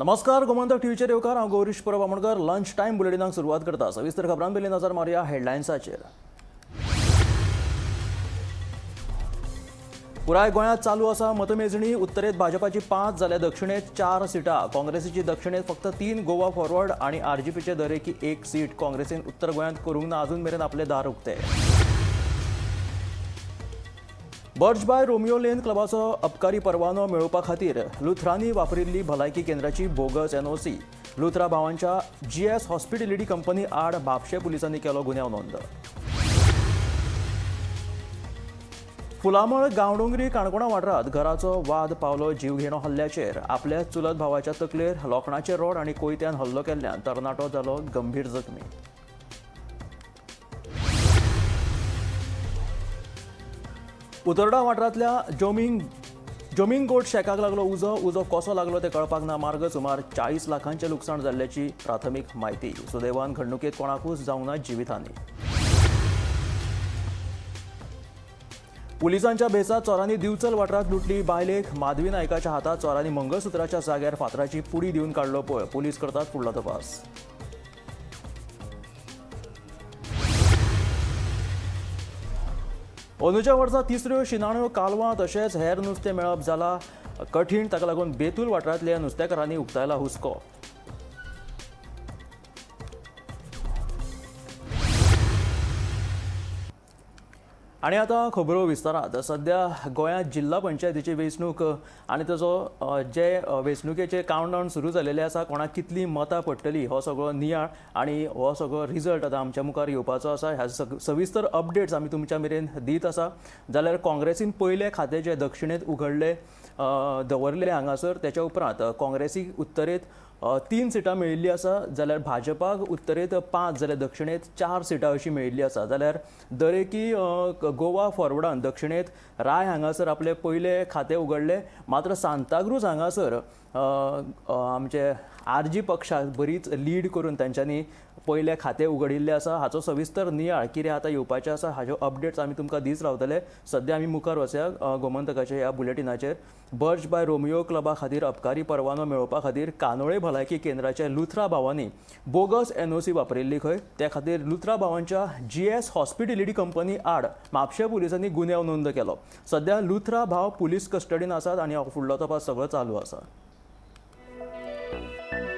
नमस्कार, गोमंतक टीव्हीचेर येवकार हांव गौरीश परब आमोणकर. लंच टायम बुलेटिनाक सुरवात करता. सविस्तर खबरां पयलीं नजर मारया हेडलायन्साचेर. पुराय गोंयांत चालू आसा मतमेजणी. उत्तरेत भाजपाची 5 जाल्यार दक्षिणेत 4 सिटां. काँग्रेसीची दक्षिणेत फक्त 3, गोवा फॉरवर्ड आनी आरजीपीचे दरेकी 1 सीट. काँग्रेसीन उत्तर गोंयांत करूंक ना अजून मेरेन आपले दार उक्ते. बर्ज बाय रोमियो लेन क्लबाचो अबकारी परवानो मेळोवपा खातीर लुथरांनी वापरिल्ली भलायकी केंद्राची बोगस एनओसी. लुथरा भावांच्या जीएस हॉस्पिटॅलिटी कंपनी आड म्हापशें पुलिसांनी केलो गुन्यांव नोंद. फुलामळ गांवडोंगरी काणकोणा वाठारांत घराचो वाद पावलो जीवघेणो हल्ल्याचेर. आपल्या चुलत भावाच्या तकलेर लोखणाचे रॉड आनी कोयत्यान हल्लो केल्ल्यान तरणाटो जालो गंभीर जखमी. उतोर्डा वाठारांतल्या जोमिंग गोट शेकाक लागलो उजो कसो लागलो ते कळपाक ना. मार्ग सुमार 40 लाखांचे लुकसाण जाल्ल्याची प्राथमीक म्हायती. सुदैवान घडणुकेत कोणाकूच जावंक ना जिवितहानी. पुलिसांच्या भेसात चोरांनी दिवचल वाठारांत लुटली बायलेक. माधवी नायकाच्या हातात चोरांनी मंगळसुत्राच्या जाग्यार फातराची पुडी दिवन काडलो पळय. पुलीस करतात फुडलो तपास. अंदूच्या वर्सा तिसऱ्यो शिनाण्यो कालवां तशेंच हेर नुस्तें मेळप जाला कठीण. ताका लागून बेतूल वाठारांतल्या नुस्तेकारांनी उक्तायला हुस्को. आनी आतां खबरो विस्तारांत. सध्या गोंयांत जिल्हा पंचायतीची वेंचणूक आनी ताचो जे वेंचणुकेचे कावंटडावन सुरू जाल्लेलें आसा. कोणाक कितलीं मतां पडटलीं हो सगळो नियाळ आनी हो सगळो रिजल्ट आतां आमच्या मुखार येवपाचो आसा. ह्या सविस्तर अपडेट्स आमी तुमच्या मेरेन दीत आसा. जाल्यार काँग्रेसीन पयले खातें जे दक्षिणेत उघडले दवरले हांगासर. त्याच्या उपरांत काँग्रेसीक उत्तरेत 3 सिटां मेळिल्लीं आसा. जाल्यार भाजपाक उत्तरेत 5 जाल्यार दक्षिणेत 4 सिटां अशी मेळिल्लीं आसा. जाल्यार दरेकी गोवा फॉरवर्डान दक्षिणेत राय हांगासर आपले पयले खातें उगडले. मात्र सांताक्रूज हांगासर आमचे आरजी पक्षाक बरीच लीड करून तांच्यांनी पयले खातें उगडिल्लें आसा. हाचो सविस्तर नियाळ कितें आतां येवपाचें आसा हाच्यो अपडेट्स आमी तुमकां दीस रावतले. सद्या आमी मुखार वचया गोमंतकाच्या ह्या बुलेटिनाचेर. बर्ज बाय रोमियो क्लबा खातीर अबकारी परवानो मेळोवपा खातीर कानोळे भलायकी केंद्राच्या लुथरा भावांनी बोगस एनओसी वापरिल्ली खंय. त्या खातीर लुथरा भावांच्या जीएस हॉस्पिटॅलिटी कंपनी आड म्हापशें पुलिसांनी गुन्यांव नोंद केलो. सध्या लुथरा भाव पुलीस कस्टडीन आसात आनी फुडलो तपास सगळो चालू आसा.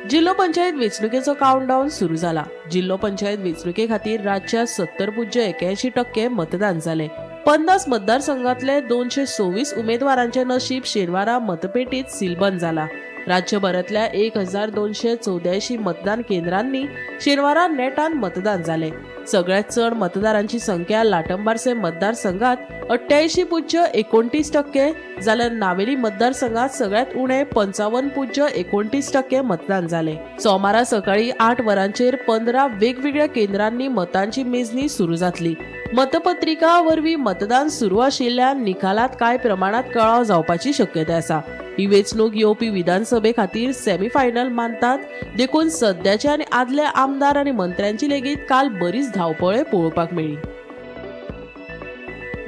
जिल्लो पंचायत वेंचणुकेचो काउंटडावन सुरू जाला. जिल्लो पंचायत वेंचणुके खातीर राज्यात 70.81% मतदान जाले. 50 मतदारसंघातले 226 उमेदवारांचे नशीब शेनवारा मतपेटीत सीलबंद जाला. राज्यभरातल्या 1284 मतदान केंद्रांनी शेनवारा नेटान मतदान जाले. सगळ्यात चड मतदारांची संख्या लाटंबारसे मतदारसंघात 88.29%, जाल्यार नावेली मतदारसंघात सगळ्यात उणे 55.29% मतदान जाले. सोमारा सकाळी 8 वरांचेर 15 वेगवेगळ्या केंद्रांनी मतांची मेजणी सुरू जातली. मतपत्रिका वरवीं मतदान सुरू आशिल्ल्यान निकालात कांय प्रमाणात कळाव जावपाची शक्यताय आसा. ही वेंचणूक येवपी विधानसभे खातीर सेमीफायनल मानतात. देखून सध्याचे आनी आदले आमदार आनी मंत्र्यांची लेगीत काल बरीच धांवपळ पळोवपाक मेळ्ळी.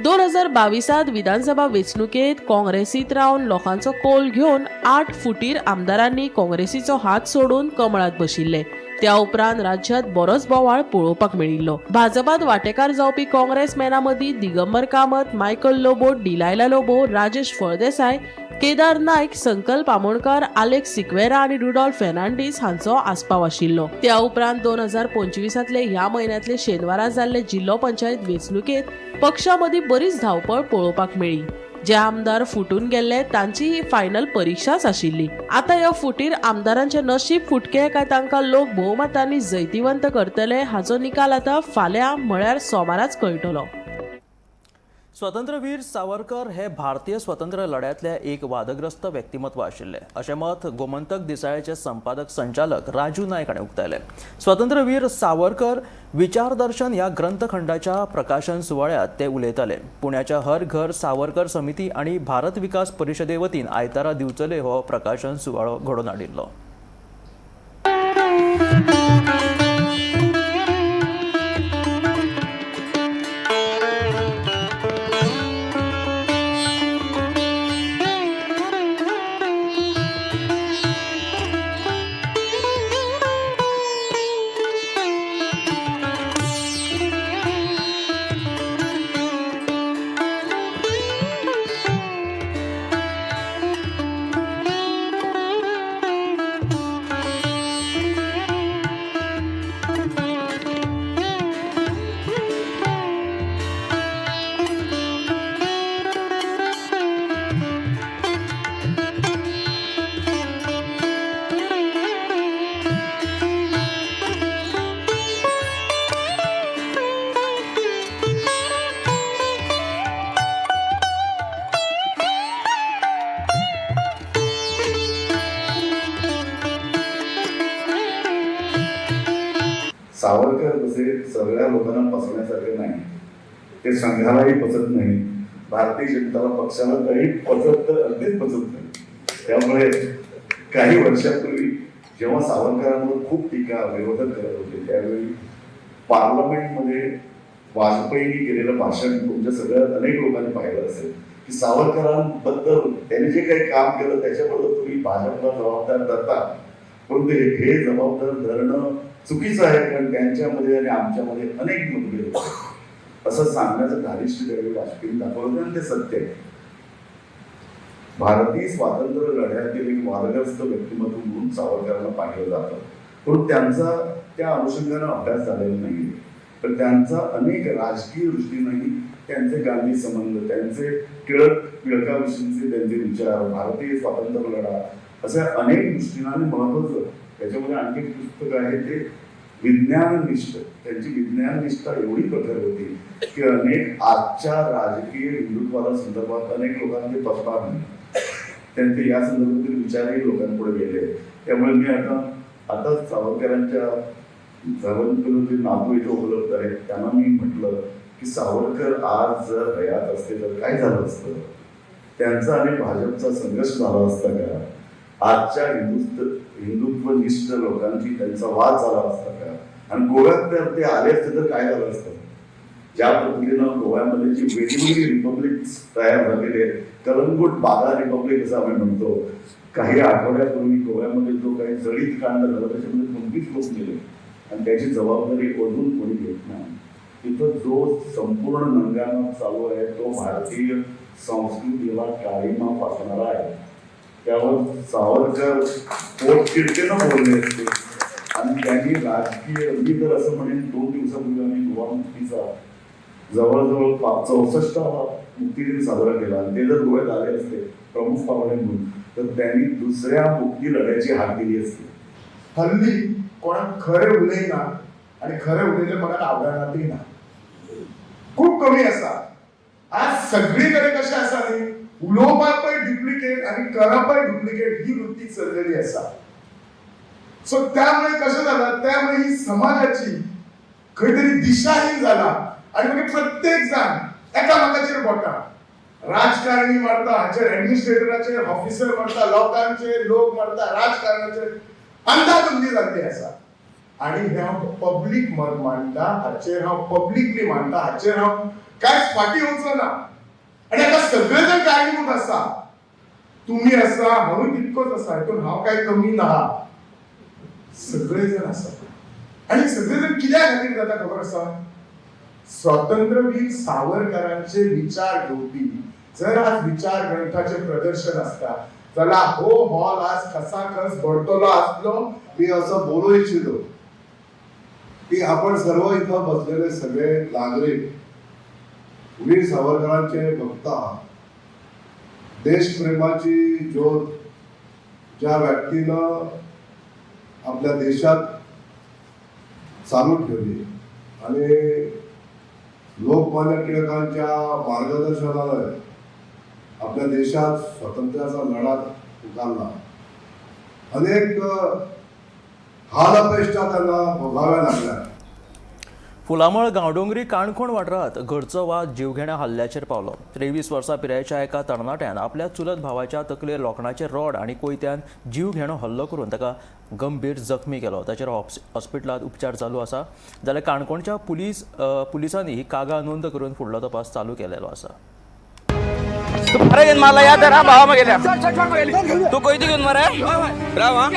2022 विधानसभा वेंचणुकेत काँग्रेसीत रावन लोकांचो कौल घेवन 8 फुटीर आमदारांनी काँग्रेसीचो हात सोडून कमळात बशिल्ले. त्या उपरांत राज्यात बरोच बोवाळ पळोवपाक मेळिल्लो. भाजपात वांटेकार जावपी काँग्रेसमॅनां मदीं दिगंबर कामत, मायकल लोबो, डिलायला लोबो, राजेश फळदेसाय, केदार नायक, संकल्प आमोणकार, आलेक्स सिक्वेरा आनी रुडॉल्फ फेर्नांडीस हांचो आस्पाव आशिल्लो. त्या उपरांत 2025 ह्या म्हयन्यांतले शेनवारा जाल्ले जिल्लो पंचायत वेंचणुकेत पक्षां मदीं बरीच धांवपळ पळोवपाक मेळ्ळी. जे आमदार फुटून गेल्ले तांची ही फायनल परीक्षाच आशिल्ली. आता ह्या फुटीर आमदारांचे नशीब फुटके काय तांकां लोक भोवमतांनी जैतिवंत करतले हाचो निकाल आता फाल्यां म्हळ्यार सोमाराच कळटलो. स्वातंत्र्यवीर सावरकर हे भारतीय स्वातंत्र्य लढ्यातले एक वादग्रस्त व्यक्तिमत्व आशिल्ले अशें मत गोमंतक दिसाळ्याचे संपादक संचालक राजू नायक हाणें उक्तायलें. स्वातंत्र्यवीर सावरकर विचारदर्शन ह्या ग्रंथखंडाच्या प्रकाशन सुवाळ्यात ते उलयताले. पुण्याच्या हर घर सावरकर समिती आनी भारत विकास परिशदे वतीन आयतारा दिवचले हो प्रकाशन सुवाळो घडोवन हाडिल्लो. असे सगळ्या लोकांना पसरण्यासारखे नाही. ते संघालाही पचत नाही, भारतीय जनता पक्षाला काही पचत अगदीच पचत नाही. त्यामुळे काही वर्षापूर्वी जेव्हा सावरकरांवर खूप टीका विरोधक करत होते त्यावेळी पार्लमेंटमध्ये वाजपेयींनी केलेलं भाषण तुमच्या सगळ्या अनेक लोकांनी पाहिलं असेल की सावरकरांबद्दल त्यांनी जे काही काम केलं त्याच्याबद्दल तुम्ही भाजपला जबाबदार धरता, परंतु हे जबाबदार धरणं चुकीचं आहे, कारण त्यांच्यामध्ये आणि आमच्यामध्ये अनेक मतभेद होते असं सांगण्याचं धारिष्ट्य त्यावेळी वाजपेयी दाखवलं आणि ते सत्य आहे. भारतीय स्वातंत्र्य लढ्यातील एक वादग्रस्त व्यक्तिमत्व म्हणून सावरकरांना पाहिलं जातं, पण त्यांचा त्या अनुषंगाने अभ्यास झालेला नाही. तर त्यांचा अनेक राजकीय दृष्टीनेही त्यांचे गांधी संबंध, त्यांचे टिळकाविषयीचे त्यांचे विचार, भारतीय स्वातंत्र्य लढा अशा अनेक दृष्टीने महत्वाचं. त्याच्यामध्ये आणखी एक पुस्तक आहे ते विज्ञाननिष्ठ. त्यांची विज्ञाननिष्ठा एवढी प्रखर होती की अनेक आजच्या राजकीय हिंदुत्वाला संदर्भात अनेक लोकांचे पसणार नाही, त्यांचे या संदर्भातील विचारही लोकांपुढे गेले. त्यामुळे मी आता सावरकरांच्या जे नातू इथे उपलब्ध आहेत त्यांना मी म्हटलं की सावरकर आज जर हयात असते तर काय झालं असतं, त्यांचा आणि भाजपचा संघर्ष झाला असता का, आजच्या हिंदुत्वनिष्ठ लोकांची त्यांचा वाद झाला असता का, आणि गोव्यात जर ते आले असते तर काय झालं असतं. ज्या पद्धतीनं गोव्यामध्ये जी वेगवेगळी रिपब्लिक तयार झालेली आहे, कलंगूट बागा रिपब्लिक असं आम्ही म्हणतो, काही आठवड्यापूर्वी गोव्यामध्ये जो काही जळीत कांड झाला त्याच्यामध्ये 29 लोक गेले आणि त्याची जबाबदारी अजून कोणी घेत नाही. तिथं जो संपूर्ण नंगाना चालू आहे तो भारतीय संस्कृतीला काळीमा फासणारा आहे. त्यावर सावरकर पोटतिडकीनं बोलले असते आणि त्यांनी राजकीय, मी तर असं म्हणेन 2 दिवसापूर्वी आम्ही गोवा मुक्तीचा जवळजवळ 64वा मुक्तीदिन साजरा केला आणि ते जर गोव्यात आले असते प्रमुख पाहुणे म्हणून तर त्यांनी दुसऱ्या मुक्ती लढ्याची हाक दिली असती. हल्ली कोणाक खरे उलयना आणि खरे उलयले कोणाक आवडनातय ना, खूप कमी आसा. आज सगळीकडे कशें आसा न्ही, उलोवपाक पळय डुप्लिकेट आणि करपाय डुप्लिकेट ही वृत्ती चललेली आसा. सो त्यामुळे कशें जालां, त्यामुळे ही समाजाची खंय तरी दिशाहीन जाला आणि मागीर प्रत्येक जाण एकामेकाचेर बोटां, राजकारणी मारता, हाचेर ऍडमिनिस्ट्रेटराचेर, ऑफिसर मारता, लोकांचे लोक मारता, राजकारणाचेर अंधाधुंदी जाल्ली आसा. आणि हे हांव पब्लीक मत मांडटा, हाचेर हांव पब्लिकली मांडटा, हाचेर हांव कांयच फाटी वचचो ना. आणि आता सगळे जण कारणीभूत आसा, तुम्ही आसा, हांवूय तितकोच आसा, हितून हांव काय कमी ना, सगळे जण आसा. आणि सगळे जण कित्या खातीर जाता खबर आसा, स्वातंत्र्यवीर सावरकरांचे विचार घेवपी जर आज विचार ग्रंथाचे प्रदर्शन असता जाल्यार हो हॉल आज खसाखस भरतलो आसलो. मी असं बोलू इच्छितो की आपण सर्व इथं बसलेले सगळे नागरिक वीर सावरकरांचे भक्त आहात. देशप्रेमाची ज्योत ज्या व्यक्तीनं आपल्या देशात चालू ठेवली आणि लोकमान्य टिळकांच्या मार्गदर्शनाने आपल्या देशात स्वातंत्र्याचा लढा उभारला. अनेक हालअपेष्टा त्यांना भोगाव्या लागल्या. फुलामळ गांवडोंगरी काणकोण वाठारात घरचो वाद जीवघेण्या हल्ल्याचेर पावलो. 23 वर्सां पिरायेच्या एका तरणाट्यान आपल्या चुलत भावाच्या तकलेर लोखणाचे रॉड आनी कोयत्यान जीवघेणो हल्लो करून ताका गंभीर जखमी केलो. ताचेर हॉस्पिटलांत उपचार चालू आसा. जाल्यार काणकोणच्या पुलिसांनी ही कागाळ नोंद करून फुडलो तपास चालू केलेलो आसा. अरे घेऊन मला या तर भावा मग गेल्या तू कोयती घेऊन मरे राव.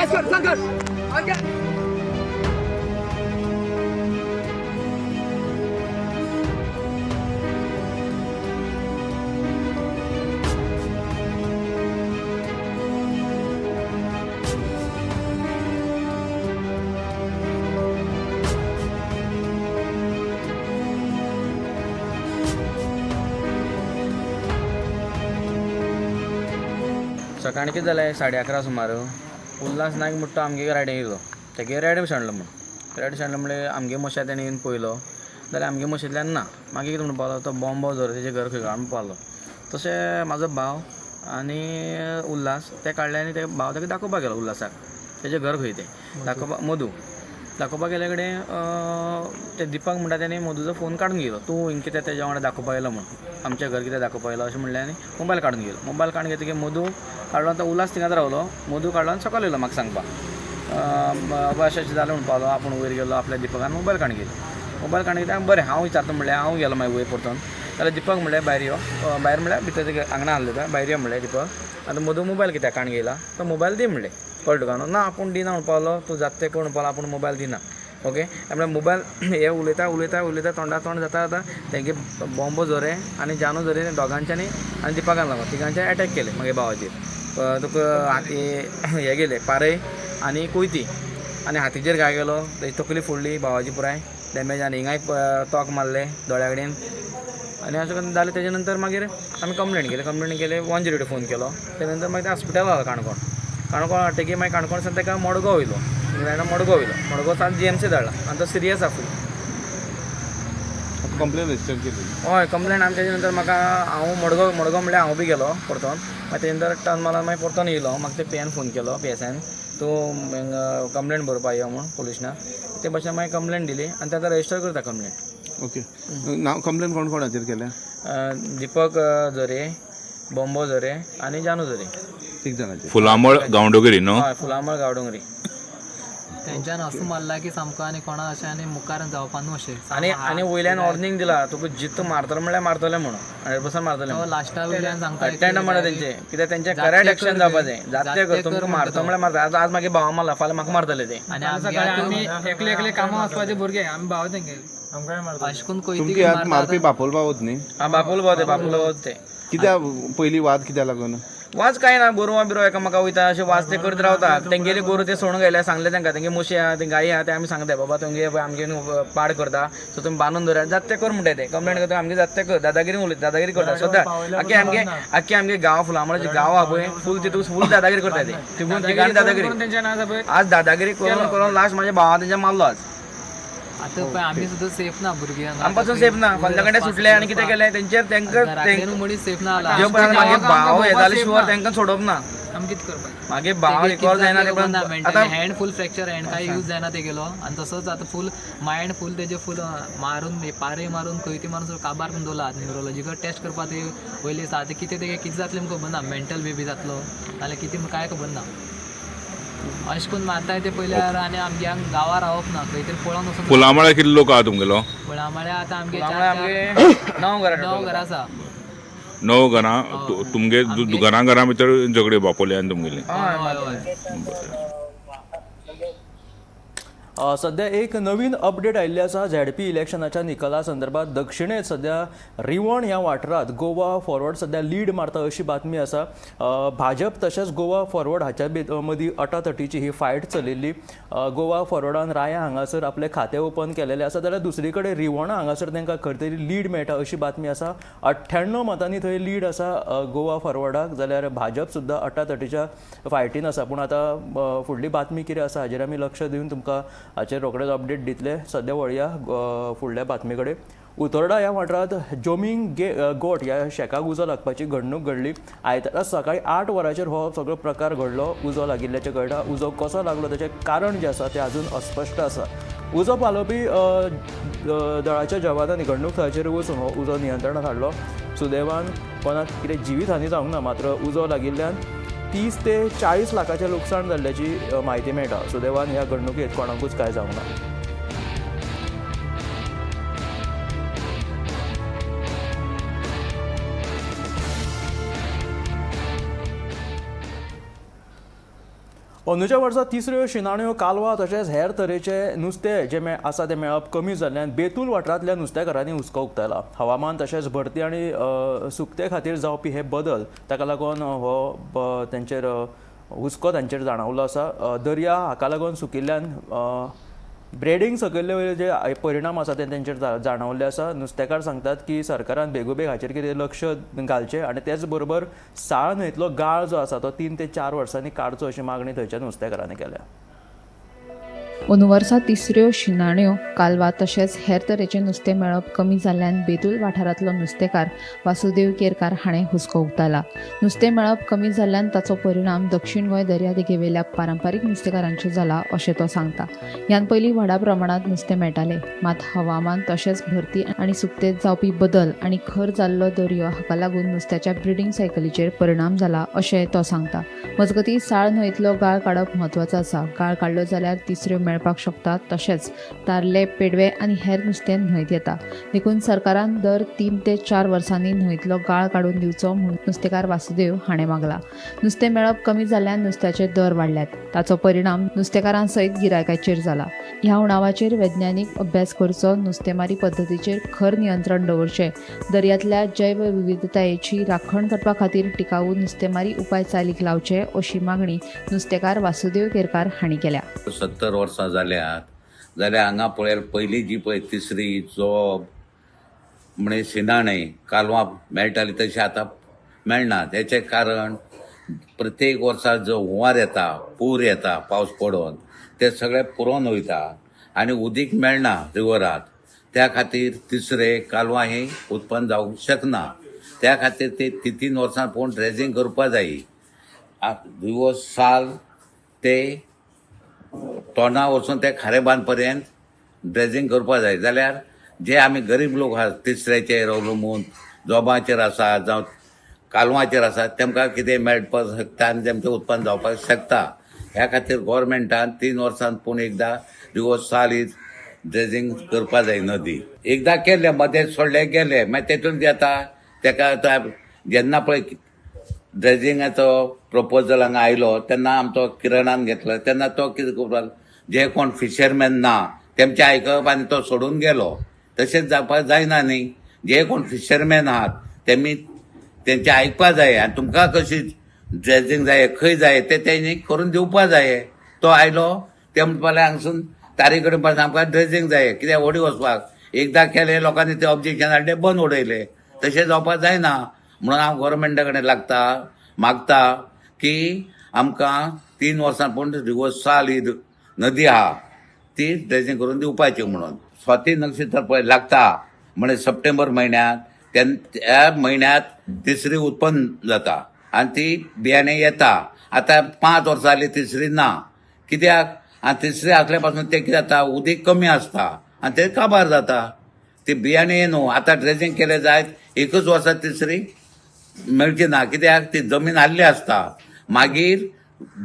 सकाळी कितें जालें 11:30 सुमार उल्हास नायक म्हणटा तो आमगे रायडींग येयलो. तेगे रेडे सांडलो म्हण रेड सांडलो म्हणल्यार आमगे मशा तेणें येवन पळयलो जाल्यार आमगे मशींतल्यान ना. मागीर कितें म्हणून पावलो तो बॉम्ब जर तेजें घर खंय काडून पावलो. तशें म्हाजो भाव आनी उल्हास ते काडले आनी ते भाव ताका दाखोवपाक गेलो उल्हासाक तेजें घर खंय तें दाखोवपाक मधू दाखोवपाक गेले कडेन ते दिपक म्हणटा तेणी मधूचो फोन काडून गेलो तूं हिंग कितें तेज्या वांगडा दाखोवपाक येयलो म्हणून आमचें घर कितें दाखोवपाक येयलो अशें म्हणलें आनी मोबायल काडून गेलो मोबायल काडून घेतकीर मधू काडलो आतां उल्हास थिंगाच रावलो मधू काडलो आनी सकयल येयलो म्हाका सांगपाक अशें अशें जालें म्हणून पावलो आपूण वयर गेलो आपल्या दिपकान मोबायल काडून गेलो मोबायल काडून घेतल्यार बरें हांव विचारता म्हणलें हांव गेलो मागीर वयर परतून जाल्यार दिपक म्हणलें भायर यो भायर म्हणल्यार भितर आंगणा आहलें थंय भायर यो म्हणलें दिपक आतां मधू मोबायल कित्याक काडून घेयला तो मोबायल दी म्हणलें कळ्ळें तुका न्हू ना आपूण दिना म्हणून पावलो तूं जाता तें कोण पावलो आपूण मोबायल दिना ओके म्हळ्यार मोबायल हे उलयता तोंडा तोंड जाता तेंगे बॉम्बो जोरे आनी जानू जोरे दोगांच्यांनी आनी दिपकान लागून तिगांचे अटॅक केले मागे भावाचेर तुका हाती हे गेले पारय आनी कुयती आनी हातीचेर घाय गेलो तेजी तकली फोडली भावाची पुराय डॅमेज आनी हिंगाय तोक मारले दोळ्या कडेन आनी अशें करून जालें तेजे नंतर मागीर आमी कंप्लेंट केले 102 फोन केलो ते नंतर मागीर हॉस्पिटल आलो काणकोण हाडटकीर मागीर काणकोणसान ताका मडगांव वयलो इंग्लँडान मडगांव सावन GMC धाडला आनी तो सिरियस आसा कंप्लेन रजिस्टर केली हय कंप्लेंट आनी तेजे नंतर म्हाका हांव मडगांव म्हणल्यार हांव बी गेलो परतून मागीर तेजे नंतर टर्न मारला मागीर परतून येयलो म्हाका ते PN फोन केलो PSN तूं कंप्लेंट बरोवपा यो म्हणून पुलिशना ते भाशेन मागीर कंप्लेंट दिली आनी तेका रजिस्टर करता कंप्लेंट ओके नाव कंप्लेन कोण कोणाचेर केल्या दिपक जोरे बॉम्बो जोरे आनी जानू जोरे तीग जाणांचेर फुलामळ गांवडोगरी न्हू हय फुलामळ गांवडोंगरी तेंच्यान असं मारला की सामको आनी कोणा अशें आनी मुखार जावपा न्हू अशें आनी वयल्यान वॉर्निंग दिला तुका जित्त मारतलो म्हणल्यार मारतले म्हणून 100% मारतले तो लास्टा वयल्यान सांगता अटेंड म्हणा तेंचे कित्याक तेंचे करेक्ट एक्शन जावपा जाय जाते कर तुमकां मारतो म्हणल्यार मारता आज मागीर भावा मारला फाल्यां म्हाका मारतले ते आनी आमी एकले कामां वचपाचे भुरगे आमी भाव तेंगे अशें करून तुमची कोयती आत मारपी बापोल बावत न्ही बापूल भाव ते कित्या पयलीं वाद कित्या लागून वाज काय ना गोरवां बिरो एकामेका वयता अशें वाज ते करत रावता तेंगेली गोरू ते सोडून गेल्या सांगले तांकां तेंगे म्हशी आहा ते गायी आहा ते आमी सांगता बाबा तुमगे आमगे पाड करता सो तुमी बांदून दवरात जात ते कर म्हणटा ते कंप्लेंट करता आमगे जात ते कर दादागिरी उलयता दादागिरी करता सद्दां आख्खे आमगे गांव फुलामळाचे गांव आहा पळय फूल तितून फूल दादागिरी करता ते तितून ठिकाणी दादागिरी आज दादागिरी करून लास्ट म्हाज्या भावा तेंच्या मारलो आज आतां पळय आमी सुद्दां सेफ ना भुरगे आमी पासून सेफ ना फाल्यां कडेन सुटले आनी कितें केलें तेंचेर तेंकां मडी सेफ ना जे पर्यंत मागे भाव हे जाले शिवाय तेंकां सोडप ना आमी कितें करपाक मागे भाव रिकॉर्ड जायना ते पर्यंत आतां हँड फूल फ्रॅक्चर हँड काय यूज जायना ते गेलो आनी तसोच आतां फूल मायंड फूल तेजे फूल मारून पारे मारून खंय मारून काबार करून दवरला न्युरोलॉजिकल टेस्ट करपा ते पयलीं आतां कितें तेगे कितें जातलें आमकां खबर ना मेंटल बी जातलो नाल्यार कितें काय खबर ना अशें करून मारताय ते पयल्यार आनी आमगे गांवां रावप ना खंय तरी पळोवन वचून फुलामळ कितले लोक आहा तुमगेलो म्हळ्यार आतां आमगे आमगे 9 घरां आसा 9 घरां तुमगे घरां भितर झगडे बापोले आनी तुमगेले सध्या एक नवीन अपडेट आयिल्ली आसा ZP इलेक्शनाच्या निकाला संदर्भात दक्षिणेत सध्या रिवण ह्या वाठारात गोवा फॉरवर्ड सध्या लीड मारता अशी बातमी आसा भाजप तशेंच गोवा फॉरवर्ड हाच्या मदीं अटातटीची ही फायट चलिल्ली गोवा फॉरवर्डान राया हांगासर आपले खातें ओपन केलेलें आसा जाल्यार दुसरे कडेन रिवणा हांगासर तांकां खंय तरी लीड मेळटा अशी बातमी आसा 98 मतांनी थंय लीड आसा गोवा फॉरवर्डाक जाल्यार भाजप सुद्दां अटातटीच्या फायटीन आसा पूण आतां फुडली बातमी कितें आसा हाचेर आमी लक्ष दिवन तुमकां हाचेर रोखडेच अपडेट दितले सध्या वळया फुडल्या बातमी कडेन उतोर्डा ह्या वाठारांत जोमिंग गोट ह्या शेकाक उजो लागपाची घडणूक घडली आयतारा सकाळी 8 वरांचेर हो सगळो प्रकार घडलो उजो लागिल्ल्याचें कळटा उजो कसो लागलो ताचें कारण जें आसा तें अजून अस्पश्ट आसा उजो पालोवपी दळाच्या जवानांनी घडणूक थळाचेर वचून हो उजो नियंत्रणांत हाडलो सुदैवान कोणाक कितें जिवीत हानी जावंक ना मात्र उजो लागिल्ल्यान 30 ते 40 लाखाचें लुकसाण जाल्ल्याची म्हायती मेळटा सुदैवान ह्या घडणुकेंत कोणाकूच कांय जावंक ना अंदूच्या वर्सा तिसऱ्यो शिणाण्यो कालवा तशेंच हेर तरेचे नुस्तें जें आसा तें मेळप कमी जाल्ल्यान बेतूल वाठारांतल्या नुस्तेकारांनी हुस्को उक्तायला हवामान तशेंच भरती आनी सुकते खातीर जावपी हे बदल ताका लागून हो तेंचेर हुस्को तांचेर जाणवलो आसा दर्या हाका लागून सुकिल्ल्यान ब्रेडींग सकयल्ले जे परिणाम आसा ते तेंचेर जाणवल्ले आसा नुस्तेकार सांगतात की सरकारान बेगोबेग हाचेर कितें लक्ष घालचें आनी तेच बरोबर साळ न्हंयतलो गाळ जो आसा तो 3 ते 4 वर्सांनी काडचो अशी मागणी थंयच्या नुस्तेकारांनी केल्या अंदू वर्सा तिसऱ्यो शिणाण्यो कालवा तशेंच हेर तरेचें नुस्तें मेळप कमी जाल्ल्यान बेतूल वाठारांतलो नुस्तेकार वासुदेव केरकार हाणें हुस्को उक्तायला. नुस्तें मेळप कमी जाल्ल्यान ताचो परिणाम दक्षिण गोंय दर्यादेगेवेल्या पारंपारीक नुस्तेकारांचेर जाला अशें तो सांगता. ह्यान पयलीं व्हडा प्रमाणांत नुस्तें मेळटालें, मात हवामान तशेंच भरती आनी सुकतेंत जावपी बदल आनी खर जाल्लो दर्यो हाका लागून नुस्त्याच्या ब्रिडींग सायकलीचेर परिणाम जाला अशें तो सांगता. मजगतीं साळ न्हंयतलो गाळ काडप म्हत्वाचो आसा. गाळ काडलो जाल्यार तिसऱ्यो मेळपाक शकतात. तशेंच तारले, पेडवे आनी हेर नुस्तें न्हंयत येता. देखून सरकारान दर 3 ते 4 वर्सांनी न्हंयतलो गाळ काडून दिवचो म्हूण नुस्तेकार वासुदेव हाणें मागला. नुस्तें मेळप कमी जाल्ल्यान नुस्त्याचे दर वाडल्यात. ताचो परिणाम नुस्तेकारां सयत गिरायकाचेर जाला. ह्या उणावाचेर वैज्ञानीक अभ्यास करचो, नुस्तेमारी पद्दतीचेर खर नियंत्रण दवरचें, दर्यांतल्या जैव विविधतायेची राखण करपा खातीर टिकाऊ नुस्तेमारी उपाय चालीक लावचे अशी मागणी नुस्तेकार वासुदेव केरकार हांणी केल्या. 70 वर्सां जाल्यात जाल्यार हांगा पळयल्यार पयलीं जी पळय तिसरी जॉब म्हणजे शिणाणे कालवां मेळटाली तशी आतां मेळनात. हेचें कारण प्रत्येक वर्सा जो हुंवार येता, पूर येता पावस पडोन, ते सगळे पुरोन वयता आनी उदीक मेळना रिवरांत. त्या खातीर तिसरे कालवां ही उत्पन्न जावंक शकना. त्या खातीर ते 3 वर्सां पळोवन ड्रेजिंग करपा जायी. दिवस साल ते तोंडा वचून ते खारेबांद पर्यंत ड्रेजिंग करपा जाय. जाल्यार जे आमी गरीब लोक आसात तिसऱ्याचेर अवलंबून जॉबाचेर आसात जावं कालवांचेर आसात, तेमकां कितें मेळपाक शकता आनी तेमचें उत्पन्न जावपाक शकता. ह्या खातीर गोवोरमेंटान 3 वर्सांत पूण एकदां दिवस साल ही ड्रेजिंग करपा जाय नदी. एकदां केलें, मदें सोडलें गेलें, मागीर तेतून कितें जाता, तेका आतां जेन्ना पळय ड्रेजिंगाचो प्रपोजल हांगा आयलो तेन्ना आमचो किरणान घेतलो. तेन्ना तो कितें करपाक, जे कोण फिशरमॅन ना तेमचें आयकप आनी तो सोडून गेलो. तशेंच जावपाक जायना न्ही. जे कोण फिशरमॅन आहात तेमी तेंचें आयकपा जाय आनी तुमकां कशी ड्रेजिंग जाय, खंय जाय ते तेणी करून दिवपा जाय. तो आयलो, ते म्हणपाक हांगसून तारी कडेन पासून आमकां ड्रेजिंग जाय, कित्याक ओडी वचपाक. एकदां केलें, लोकांनी ते ऑब्जेक्शन हाडलें, बंद उडयलें. तशें जावपाक जायना. म्हणून हांव गोवोरमेंटा कडेन मागता की आमकां 3 वर्सां पूण दिवस साल ही नदी आहा ती ड्रेजिंग करून दिवपाची म्हणून. स्वाती नक्षत्र पळय लागता म्हणजे सप्टेंबर म्हयन्यांत, त्या म्हयन्यांत तिसरी उत्पन्न जाता आनी ती बियाणे येता. आतां 5 वर्सां जालीं तिसरी ना. कित्याक? आनी तिसरी आसल्या पासून ते कितें जाता, उदीक कमी आसता आनी ते काबार जाता. ती बियाणे न्हू. आतां ड्रेजिंग केलें जायत 1 वर्सा तिसरी मेळची ना. कित्याक? ती जमीन आसली आसता. मागीर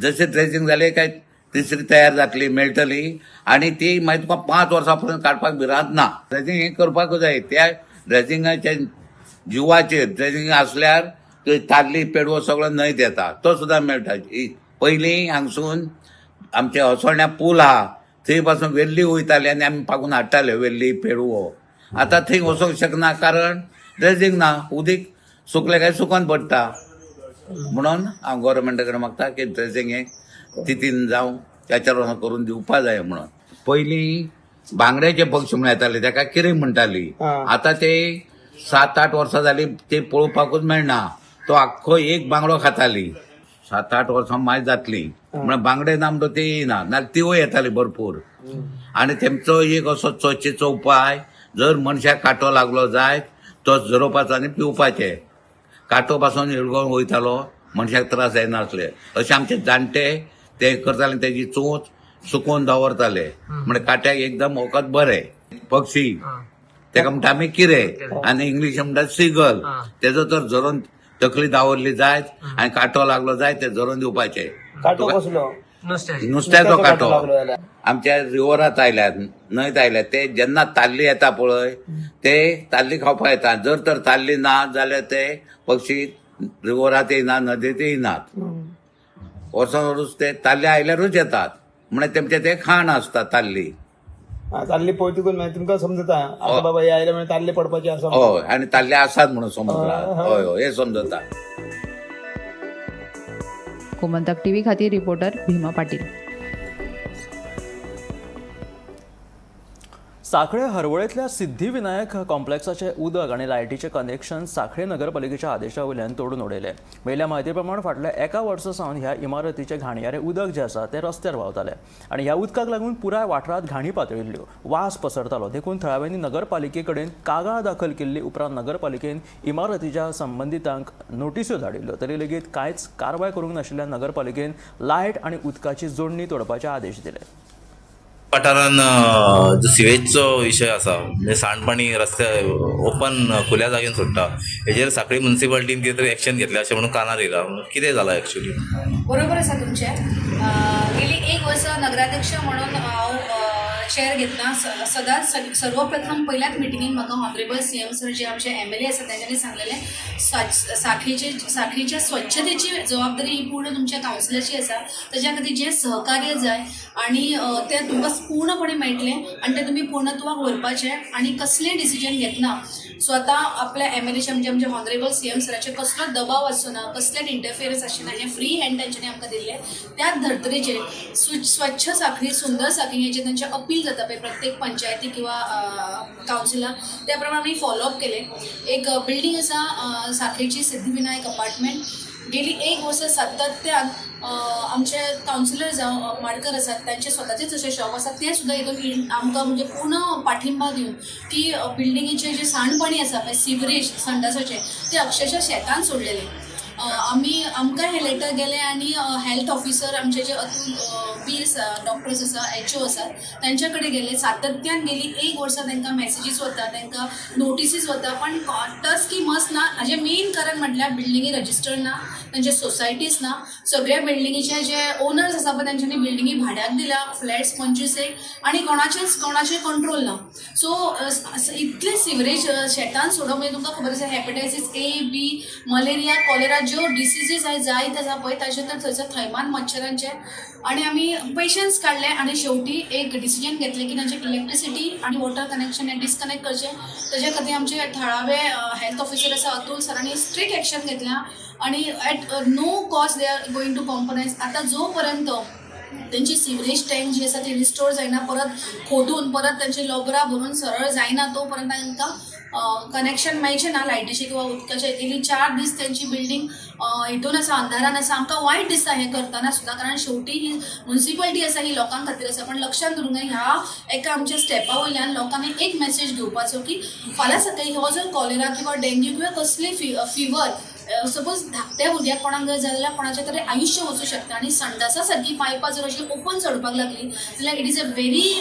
जशें ड्रेजिंग जालें काय तिसरी तयार जातली, मेळटली आनी ती मागीर तुका 5 वर्सां पर्यंत काडपाक भिरांत ना. ड्रेजिंग हें करपाक जाय. त्या ड्रेजिंगाच्या जिवाचेर ड्रेजिंग आसल्यार ताल्ली, पेडवो सगळो न्हंयत येता, तो सुद्दां मेळटा. पयलीं हांगसून आमचे हसोण्या पूल आहा थंय पासून वेल्ली वयताली आनी आमी पागून हाडटाले वेल्ली, पेडवो. आतां थंय वचूंक शकना कारण ड्रेजिंग ना. उदीक सुकलें काय सुकोन पडटा. म्हणून हांव गोवोरमेंटा कडेन मागता की ड्रेजिंग हें तितीन जावं त्याच्यार वचून करून दिवपा जाय म्हणून. पयलीं बांगड्याचे पक्षी म्हण येताले, ताका किरी म्हणटाली. आतां ते 7-8 वर्सां जालीं ते पळोवपाकूच मेळना. तो आख्खो एक बांगडो खाताली. 7-8 वर्सां माय जातली म्हण बांगडे ना म्हणटा ते येयना. नाल्यार तिवो येताली भरपूर. आनी तेमचो एक असो चोचेचो उपाय, जर मनशाक कांटो लागलो जायत तो झरोवपाचो आनी पिवपाचें. कांटो पासून हिळगोवन वयतालो, मनशाक त्रास जायनासले. अशें आमचे जाणटे ते करताले. तेजी चोच सुकोवन दवरताले म्हणजे काट्याक एकदम वखद बरें. पक्षी तेका म्हणटा आमी किरे आनी इंग्लीश म्हणटा सिगल. तेजो तर झरोवन तकली दावरली जायत आनी कांटो लागलो जायत ते झरोवन दिवपाचे. नुस्त्याचो कांटो. आमच्या रिवरांत आयल्यात, न्हंयत आयल्यात, ते जेन्ना ताल्ली येता पळय ते ताल्ली खावपाक येता. जर तर ताल्ली ना जाल्यार ते पक्षी रिवरांत येयनात, नदीत येयनात. वर्सान वर्स ते ताल्ले आयल्यारूच येतात. म्हणजे तेमचे ते खाण आसता ताल्ली. ताल्ले पळयतकूच मागीर तुमकां समजता आतां बाबा हे आयले म्हणजे ताल्ले पडपाचे आसा. हय, आनी ताल्ले आसात म्हणून समजता. हय हय, हे समजता. गोमंतक टीव्ही खातीर रिपोर्टर भीमा पाटील. साखळे हरवळेंतल्या सिद्धिविनायक कॉम्प्लेक्साचे उदक आणि लायटीचे कनेक्शन साखळे नगरपालिकेच्या आदेशा वयल्यान तोडून उडयले. मेळिल्ल्या म्हायती प्रमाण फाटल्या एका वर्सा सावन ह्या इमारतीचे घाणयारे उदक जे आसा ते रस्त्यार व्हांवताले आणि ह्या उदकाक लागून पुराय वाठारांत घाणी पातळिल्ल्यो, वास पसरतालो. देखून थळाव्यांनी नगरपालिके कडेन कागाळ दाखल केल्ली उपरांत नगरपालिकेन इमारतीच्या संबंधितांक नोटीसो धाडिल्ल्यो. तरी लेगीत कांयच कारवाय करूंक नाशिल्ल्यान नगरपालिकेन लायट आणि उदकाची जोडणी तोडपाचे आदेश दिले. वाठारान जो सिवेजचो विशय आसा म्हणजे सांडपाणी रस्ते ओपन खुल्या जागेन सोडटा हेजेर सांखळी म्युन्सिपाल्टीन कितें तरी एक्शन घेतलें अशें म्हणून कानार येयला. कितें जालां एक्चुअली? बरोबर आसा तुमचें. गेली एक वर्स नगराध्यक्ष म्हणून हांव चेअर घेतना सदांच सर्वप्रथम पयल्याच मिटिंगेन म्हाका ऑनरेबल CM सर जे आमचे MLA आसा तेंच्यांनी सांगलेलें साखळीच्या स्वच्छतेची जबाबदारी ही पूर्ण तुमच्या कावन्सिलाची आसा. तेज्या खातीर जें सहकार्य जाय आनी तें तुमकां पूर्णपणे मेळटलें आनी तें तुमी पूर्णत्वाक व्हरपाचें आनी कसलेंय डिसिजन घेतना स्वता आपल्या MLAचे म्हणजे आमचे ऑनरेबल CM सराचे कसलो दबाव आसना, कसलेच इंटरफियरन्स आसना. हें फ्री हँड तेंच्यांनी आमकां दिल्लें. त्याच धर्तरेचेर स्वच्छ साखळी सुंदर साखळी हेजें तेंचें अपील जाता पळय प्रत्येक पंचायती किंवा कावन्सिलाक, त्या प्रमाणे आमी फॉलोअप केलें. एक बिल्डींग आसा साखळीची सिद्धिविनायक अपार्टमेंट. गेली एक वर्स सातत्यान आमचे कावन्सिलर जावं माडकर आसात तांचे स्वताचेच अशे शॉप आसात ते सुद्दां हितून आमकां म्हणजे पूर्ण पाठिंबा दिवन की बिल्डिंगेचे जे सांडपाणी आसा पळय सिवरेज संडासाचें ते अक्षरशः शेतान सोडलेलें. आमकां हें लेटर गेलें आनी हेल्थ ऑफिसर आमचे जे अतुल पीर्स डॉक्टर्स आसा HO आसात तांच्या कडेन गेले. सातत्यान गेली एक वर्सां तांकां मॅसेजीस वता, तांकां नोटिसीस वता, पण टच की मस ना. हाजें मेन कारण म्हटल्यार बिल्डिंगी रजिस्टर ना, तांचे सोसायटीज ना. सगळ्या बिल्डिंगीचे जे ओनर्स आसा पळय तांच्यांनी बिल्डिंगी भाड्याक दिल्या, फ्लॅट्स 25 आनी कोणाचे कंट्रोल ना. सो इतले सिवरेज शेतान सोडप म्हणजे तुमकां खबर आसा hepatitis A, B, malaria, cholera ज्यो डिसिजीस जायत आसा पळय ताचे तर थंयसर थैमान मच्छरांचे. आणि आमी पेशन्स काडले आनी शेवटी एक डिसिजन घेतलें की तांचे इलेक्ट्रिसिटी आनी वॉटर कनेक्शन हें डिस्कनेक्ट करचें. तेजे खातीर आमचे थळावे हेल्थ ऑफिसर आसा अतुल सरांनी स्ट्रिक्ट एक्शन घेतल्या आनी at no cost they are going to compromise. आतां जो पर्यंत त्यांची सिवरेज टँक जी आसा ती रिस्टोर जायना, परत खोदून परत त्यांची लोगरा भरून सरळ जायना तोपर्यंत तांकां कनेक्शन मेळचें ना लायटीचे किंवा उदकाचे. गेली 4 दीस त्यांची बिल्डींग हितून आसा, अंधारान आसा. आमकां वायट दिसता हें करतना सुद्दां, कारण शेवटी ही म्युन्सिपाल्टी आसा ही लोकां खातीर आसा. पण लक्षात दवरूंक जाय ह्या एका आमच्या स्टेपा वयल्यान लोकांनी एक मेसेज घेवपाचो की फाल्यां सकाळी हो जर कॉलेरा किंवा डेंग्यू किंवा कसली फिवर सपोज धाकट्या भुरग्याक कोणाक जर जाल्यार कोणाचें तरी आयुश्य वचूं शकता. आनी संडासा सारकी पायपां जर अशी ओपन चडपाक लागली जाल्यार it is a very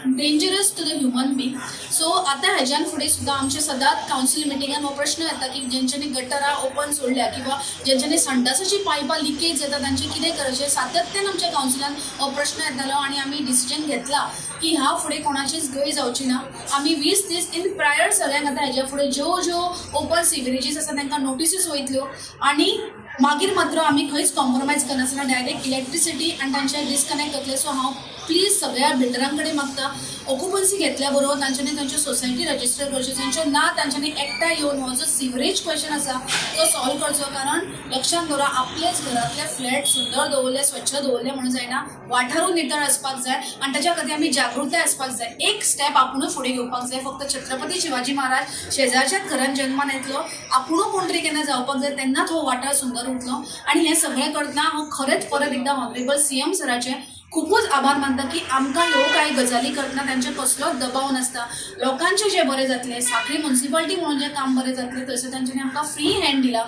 dangerous to the human being. So आतां हेज्यान फुडें सुद्दां आमचे सदांच कावन्सील मिटिंगान हो प्रश्न येता की जेंच्यांनी गटारां ओपन सोडल्या किंवा जेंच्यांनी संडासाची पायपां लिकेज जाता तांचें कितें करचें. सातत्यान आमच्या कावन्सिलान हो प्रश्न येतालो आनी आमी डिसिजन घेतला की ह्या फुडें कोणाचीच गय जावची ना. आमी 20 दीस इन प्रायर सगळ्यांक आतां हेज्या फुडें ज्यो ओपन सिवरेजीस आसा तांकां नोटिसीस वयतल्यो आनी मागीर मात्र आमी खंयच कॉम्प्रोमायज करनासतना डायरेक्ट इलेक्ट्रिसिटी आनी तांचे डिस्कनेक्ट करतले. सो हांव प्लीज सगळ्या बिल्डरां कडेन मागता ऑक्युपन्सी घेतल्या बरोबर तांच्यांनी तांच्यो सोसायटी रजिस्टर करच्यो. तांच्यो ना तांच्यांनी एकठांय येवन हो जो सिवरेज क्वेश्चन आसा तो सॉल्व करचो. कारण लक्षात दवरा आपलेच घरातले फ्लॅट सुंदर दवरले, स्वच्छ दवरले म्हणून जायना. वाठारूय नितळ आसपाक जाय आनी ताच्या खातीर आमी जागृताय आसपाक जाय. एक स्टेप आपुणूच फुडें घेवपाक जाय. फक्त छत्रपती शिवाजी महाराज शेजारच्याच घरान जन्मान येतलो, आपुणू कोण तरी केन्ना जावपाक जाय तेन्नाच हो वाठार सुंदर उरतलो. आनी हें सगळें करतना हांव खरेंच परत एकदा ऑनरेबल CM सराचे खूपच आभार मानता की आमकां ह्यो कांय गजाली करतना तांचे कसलोच दबाव नासता. लोकांचे जे बरें जातलें, साखळी म्युन्सिपाल्टी म्हणून जें काम बरें जातलें थंयसर तांच्यांनी आमकां फ्री हँड दिला.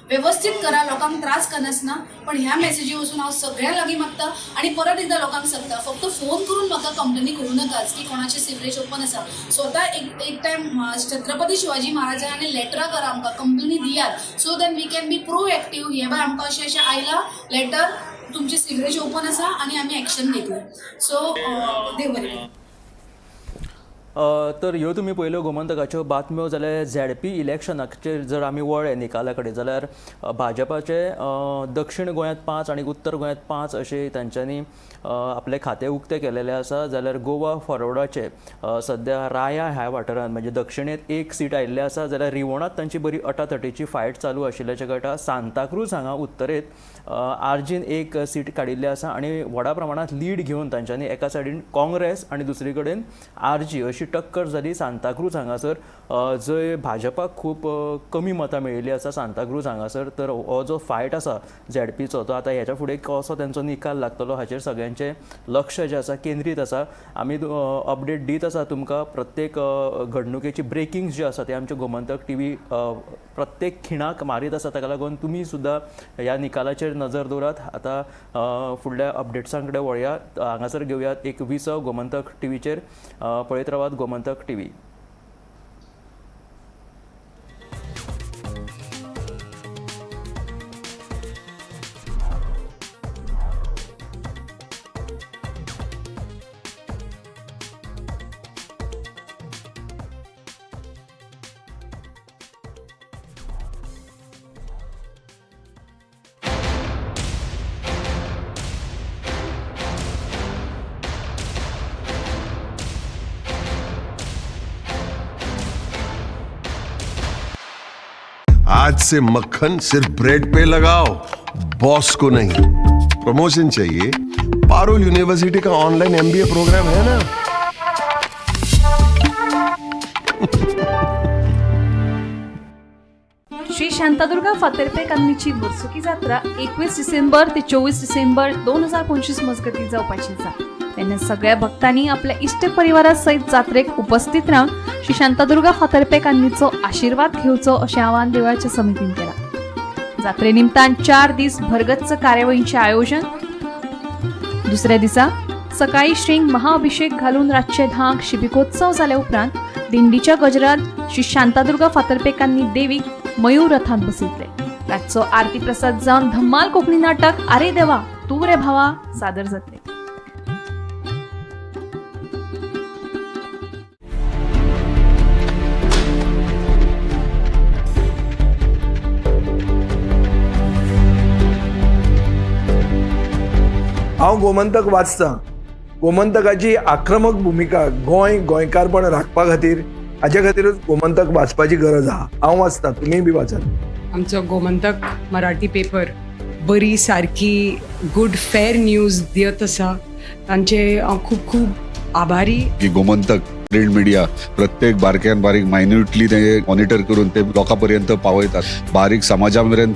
व्यवस्थित करा, लोकांक त्रास करनासतना. पण ह्या मेसेजी वचून हांव सगळ्या लागीं मागता आनी परत एकदा लोकांक सांगता फक्त फोन करून म्हाका कंप्लेनी करूं नाकाच की कोणाचे सिवरेज ओपन आसा. स्वता एक टायम छत्रपती शिवाजी महाराजांनी लेटरां करा, आमकां कंप्लेनी दियात so that we can be proactive. हे बाय आमकां अशें आयला लेटर तुमची सिवरेज ओपन आसा आनी आमी एक्शन घेतली. सो देव बरें. तर ह्यो तुमी पळयल्यो गोमंतकाच्यो बातम्यो. जाल्यार ZP इलेक्शनाचेर जर आमी वळ्ळे निकाला कडेन जाल्यार भाजपाचे दक्षिण गोंयांत 5 आनी उत्तर गोंयांत 5 अशें तांच्यांनी आपले खाते उक्ते केलेले आसा. जाल्यार गोवा फॉरवर्डाचे सद्या राया ह्या वाठारांत म्हणजे दक्षिणेंत 1 सीट आयिल्लें आसा. जाल्यार रिवोणांत तांची बरी अटातटीची फायट चालू आशिल्ल्याचे कळटा. सांताक्रूज हांगा उत्तरेंत आर्जीन 1 सीट काडिल्ली आसा आनी व्हडा प्रमाणांत लीड घेवन तांच्यांनी एका सायडीन काँग्रेस आनी दुसरे कडेन RG अशी अशी टक्कर जाली सांताक्रूज हांगासर, जंय भाजपाक खूब कमी मतां मेळिल्लीं आसा सांताक्रूज हांगासर. तर हो जो फायट आसा झेडपीचो तो आतां ह्याच्या फुडें कसो तेंचो निकाल लागतलो हाचेर सगळ्यांचें लक्ष जें आसा केंद्रीत आसा. आमी अपडेट दीत आसा तुमकां प्रत्येक घडणुकेची ब्रेकिंग्स जी आसा ते आमचे गोमंतक टीव्ही प्रत्येक खिणाक मारीत आसा. ताका लागून तुमी सुद्दां ह्या निकालाचेर नजर दवरात. आतां फुडल्या अपडेट्सां कडेन वळया. हांगासर घेवयात एक विसव गोमंतक टीव्हीचेर. पळयत रावात गोमंतक टीव्ही. आज से मक्खन सिर्फ ब्रेड पे लगाओ, बॉस को नहीं. प्रमोशन चाहिए? पारुल यूनिवर्सिटी का ऑनलाइन MBA प्रोग्राम है ना. श्री शांतादुर्गा फातर्पेकान्नीची वर्सुकी जात्रा 21 डिसेंबर ते 24 डिसेंबर 2025 मजगती जावपाची आसा. तेन्ना सगळ्या भक्तांनी आपल्या इश्ट परिवारा सयत जात्रेक उपस्थित रावन श्री शांतादुर्गा फातर्पेकान्नीचो आशीर्वाद घेवचो अशें आवाहन देवळाच्या समितीन केलां. जात्रे निमतान 4 दीस भरगच्च कार्यावळींचें आयोजन. दुसऱ्या दिसा सकाळी श्रींक महाअभिषेक घालून रातचे 10 शिबिकोत्सव जाल्या उपरांत दिंडीच्या गजरात श्री शांतादुर्गा फातर्पेकान्नी देवीक मयूर रथांत बसयतले. रातचो आरती प्रसाद जावन धम्माल कोंकणी नाटक आरे देवा तूं रे भावा सादर जातले. हांव गोमंतक वाचतां. गोमंतकाची आक्रमक भुमिका गोंयकारपण राखपा खातीर हाच्या खातीरच गोमंतक वाचपाची गरज आहा. हांव वाचतां, तुमीय बी वाचात. आमचो गोमंतक मराठी पेपर बरी सारकी गुड फेर न्यूज दियत आसा. तांचे हांव खूब खूब आभारी. की गोमंतक प्रिंट मिडिया प्रत्येक बारक्यान बारीक मायन्युटली ते मॉनिटर करून ते लोकां पर्यंत पावयतात. बारीक समाजा मेरेन